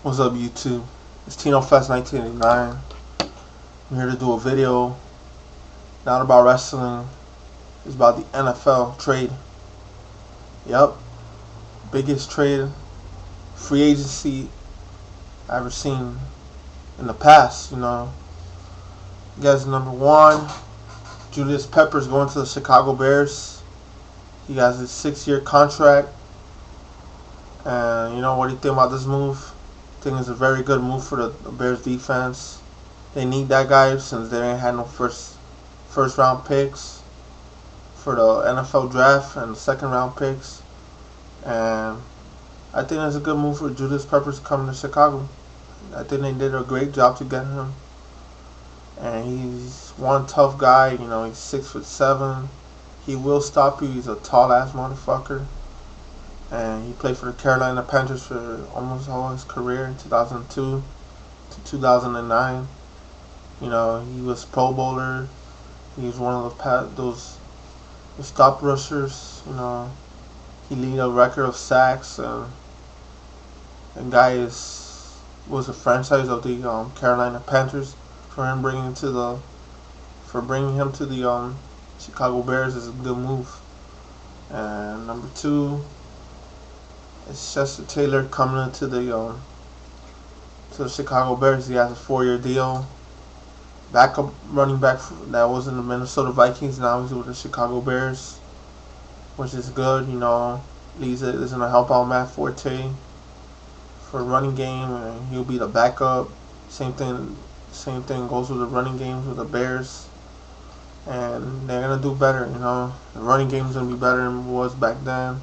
What's up, YouTube? It's Tino Fest 1989. I'm here to do a video not about wrestling. It's about the NFL trade. Yep, biggest trade, free agency I've ever seen in the past. You guys, number one, Julius Peppers going to the Chicago Bears. He has a 6-year contract. And what do you think about this move? I think it's a very good move for the Bears defense. They need that guy since they ain't had no first round picks for the NFL draft and second round picks. And I think it's a good move for Julius Peppers coming to Chicago. I think they did a great job to get him. And he's one tough guy. He's 6'7". He will stop you. He's a tall ass motherfucker. And he played for the Carolina Panthers for almost all his career in 2002 to 2009. He was Pro Bowler. He was one of those stop rushers. He lead a record of sacks. And guy was a franchise of the Carolina Panthers. For bringing him to the Chicago Bears is a good move. And number two, it's Chester Taylor coming into the Chicago Bears. He has a 4-year deal. Backup running back that was in the Minnesota Vikings. Now he's with the Chicago Bears, which is good. He's going to help out Matt Forte for running game, and he'll be the backup. Same thing goes with the running games with the Bears, and they're gonna do better. The running game is gonna be better than it was back then.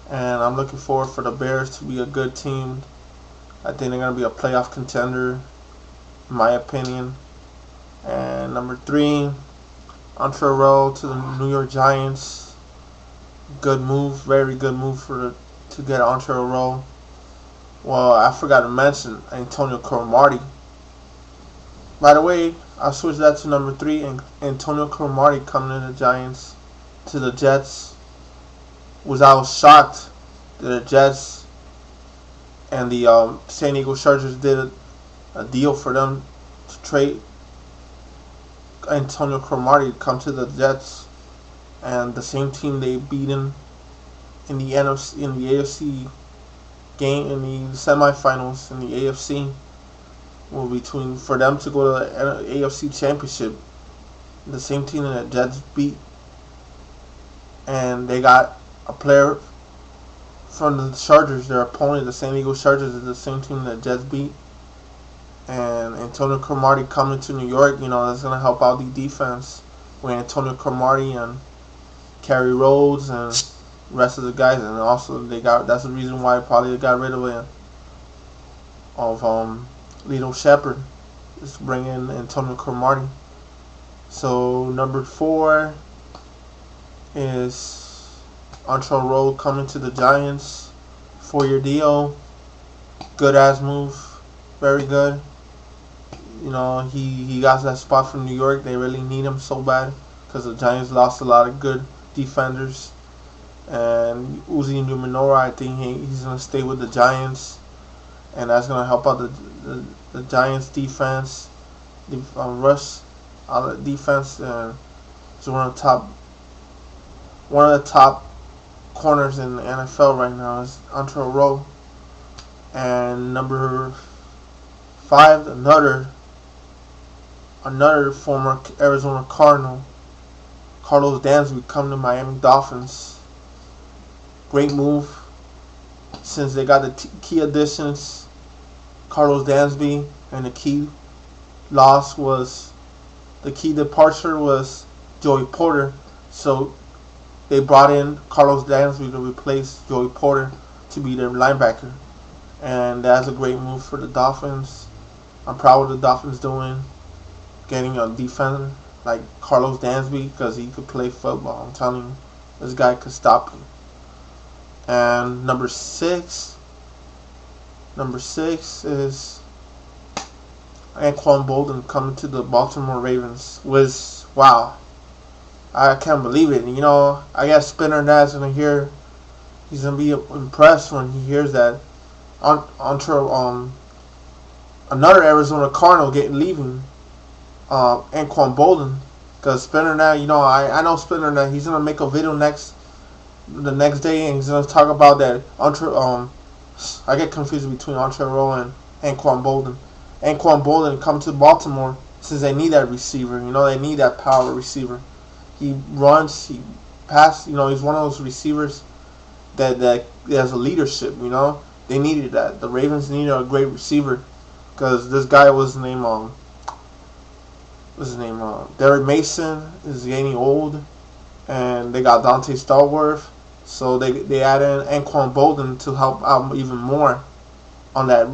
And I'm looking forward for the Bears to be a good team. I think they're going to be a playoff contender, in my opinion. And number three, antrell to the New York Giants. Good move, very good move to get antrell. Well, I forgot to mention Antonio Cromartie. By the way, I switched that to number three, and Antonio Cromartie coming in the Giants to the Jets. I was shocked that the Jets and the San Diego Chargers did a deal for them to trade Antonio Cromartie to come to the Jets, and the same team they beat in the AFC game in the semifinals in the AFC for them to go to the AFC Championship. The same team that the Jets beat, and they got a player from the Chargers. Their opponent, the San Diego Chargers, is the same team that Jets beat. And Antonio Cromartie coming to New York, that's going to help out the defense with Antonio Cromartie and Kerry Rhodes and the rest of the guys. And also that's the reason why probably they got rid of Lito Shepard, is bringing Antonio Cromartie. So number four is antrell coming to the Giants, 4-year deal. Good ass move, very good. He got that spot from New York. They really need him so bad because the Giants lost a lot of good defenders. And Uzi Numenora, I think he's gonna stay with the Giants, and that's gonna help out the Giants defense, rush out the defense, and it's one of the top corners in the NFL right now is antrell. And number five, another former Arizona Cardinal, Karlos Dansby, coming to Miami Dolphins. Great move since they got the key additions, Karlos Dansby, and the key departure was Joey Porter. So they brought in Karlos Dansby to replace Joey Porter to be their linebacker. And that's a great move for the Dolphins. I'm proud of what the Dolphins doing, getting a defender like Karlos Dansby, because he could play football. I'm telling you, this guy could stop you. And number six is Anquan Boldin coming to the Baltimore Ravens. Wow. I can't believe it. I guess Spinner Dad's gonna hear. He's gonna be impressed when he hears that another Arizona Cardinal leaving, Anquan Boldin. Because Spinner now, I know Spinner now. He's gonna make a video the next day, and he's gonna talk about that. I get confused between antrell and Anquan Boldin. Anquan Boldin come to Baltimore since they need that receiver. They need that power receiver. He runs, he passes. He's one of those receivers that has a leadership. They needed that. The Ravens needed a great receiver because this guy was named Derek Mason is getting old, and they got Dante Stallworth, so they added Anquan Boldin to help out even more on that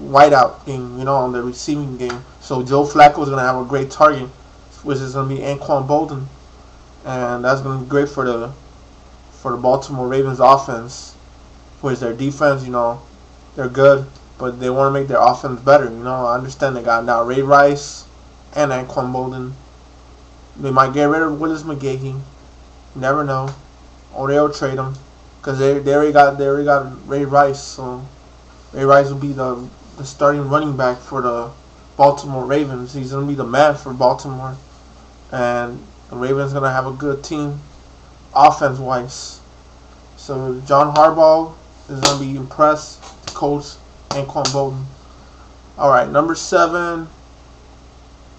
wideout game, on the receiving game. So Joe Flacco is gonna have a great target, which is gonna be Anquan Boldin, and that's gonna be great for the Baltimore Ravens offense, which their defense, they're good, but they want to make their offense better. I understand they got now Ray Rice and Anquan Boldin. They might get rid of Willis McGahee. You never know. Or they'll trade him because they already got Ray Rice. So Ray Rice will be the starting running back for the Baltimore Ravens. He's gonna be the man for Baltimore, and the Ravens gonna have a good team, offense wise. So John Harbaugh is gonna be impressed to coach Anquan Boldin. All right, number 7.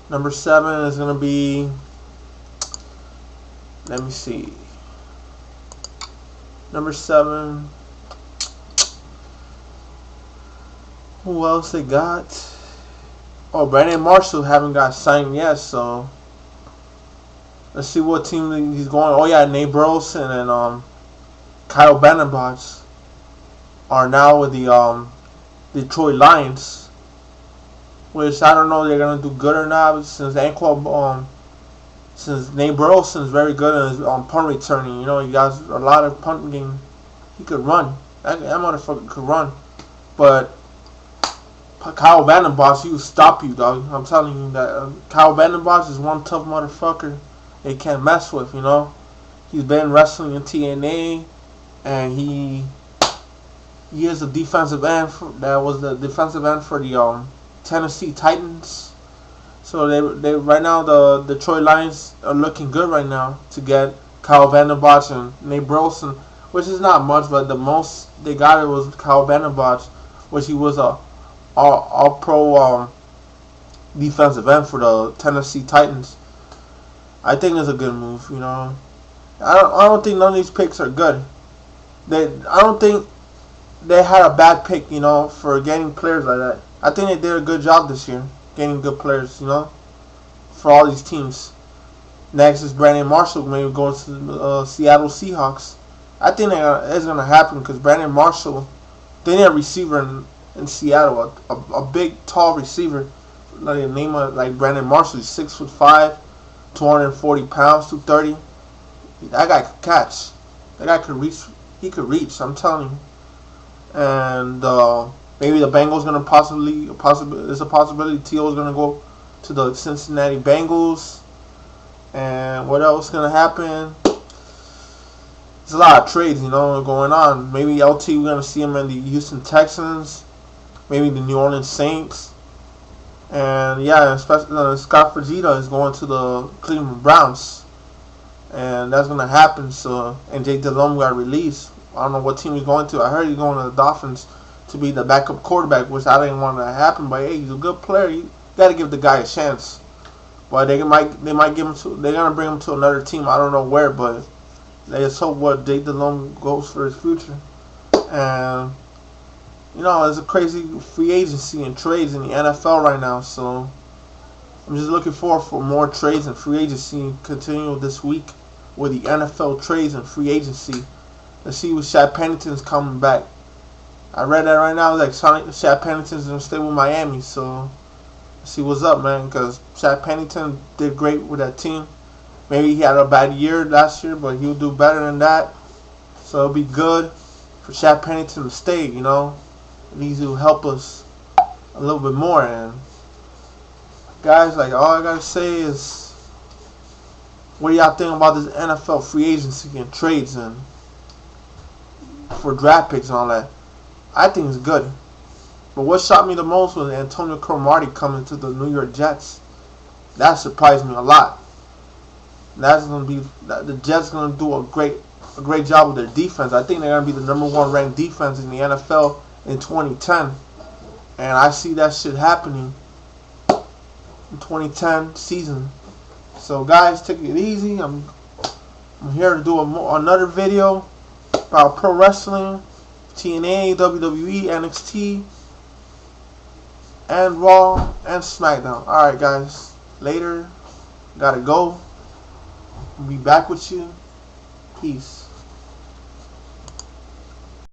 Number 7 is going to be, let me see. Number 7. Who else they got? Oh, Brandon Marshall haven't got signed yet, so let's see what team he's going. Oh yeah, Nate Burlson and Kyle Vandenbosch are now with the Detroit Lions, which I don't know if they're gonna do good or not. Since since Nate Burleson is very good in his punt returning, he got a lot of punt game. He could run. That motherfucker could run. But Kyle Vandenbosch, he will stop you, dog. I'm telling you that Kyle Vandenbosch is one tough motherfucker they can't mess with. He's been wrestling in TNA, and he is a defensive end. That was the defensive end for the Tennessee Titans. So they right now the Detroit Lions are looking good right now to get Kyle Vandenbosch and Nate Burleson, which is not much, but the most they got it was Kyle Vandenbosch, which he was a all pro defensive end for the Tennessee Titans. I think it's a good move. I don't think none of these picks are good. I don't think they had a bad pick, for getting players like that. I think they did a good job this year, getting good players, for all these teams. Next is Brandon Marshall, maybe going to the Seattle Seahawks. I think it's going to happen because Brandon Marshall, they need a receiver in Seattle, a big, tall receiver, like Brandon Marshall. He's 6'5", 240 pounds, 230. That guy could catch. That guy could reach. He could reach. I'm telling you. And maybe the Bengals gonna there's a possibility T.O.'s gonna go to the Cincinnati Bengals. And what else gonna happen? There's a lot of trades, going on. Maybe LT, we're gonna see him in the Houston Texans, maybe the New Orleans Saints, and yeah, especially Scott Fajita is going to the Cleveland Browns, and that's gonna happen. So, and Jake Delhomme got released. I don't know what team he's going to. I heard he's going to the Dolphins to be the backup quarterback, which I didn't want to happen. But hey, he's a good player. You got to give the guy a chance. But they might give him to. They're gonna bring him to another team. I don't know where, but let's hope what Jake Delhomme goes for his future. And there's a crazy free agency and trades in the NFL right now. So I'm just looking forward for more trades and free agency continue this week with the NFL trades and free agency. Let's see what Shaq Pennington's coming back. I read that right now. Like Shaq Pennington's gonna stay with Miami. So let's see what's up, man. Because Shaq Pennington did great with that team. Maybe he had a bad year last year, but he'll do better than that. So it'll be good for Shaq Pennington to stay. It needs to help us a little bit more. And guys, like all I gotta say is, what do y'all think about this NFL free agency and trades and for draft picks and all that? I think it's good. But what shocked me the most was Antonio Cromartie coming to the New York Jets. That surprised me a lot. That's gonna be the Jets gonna do a great job with their defense. I think they're gonna be the #1 ranked defense in the NFL in 2010, and I see that shit happening in 2010 season. So guys, take it easy. I'm here to do another video about pro wrestling, TNA, WWE, NXT, and Raw, and SmackDown. Alright guys, later. Gotta go. I'll be back with you. Peace.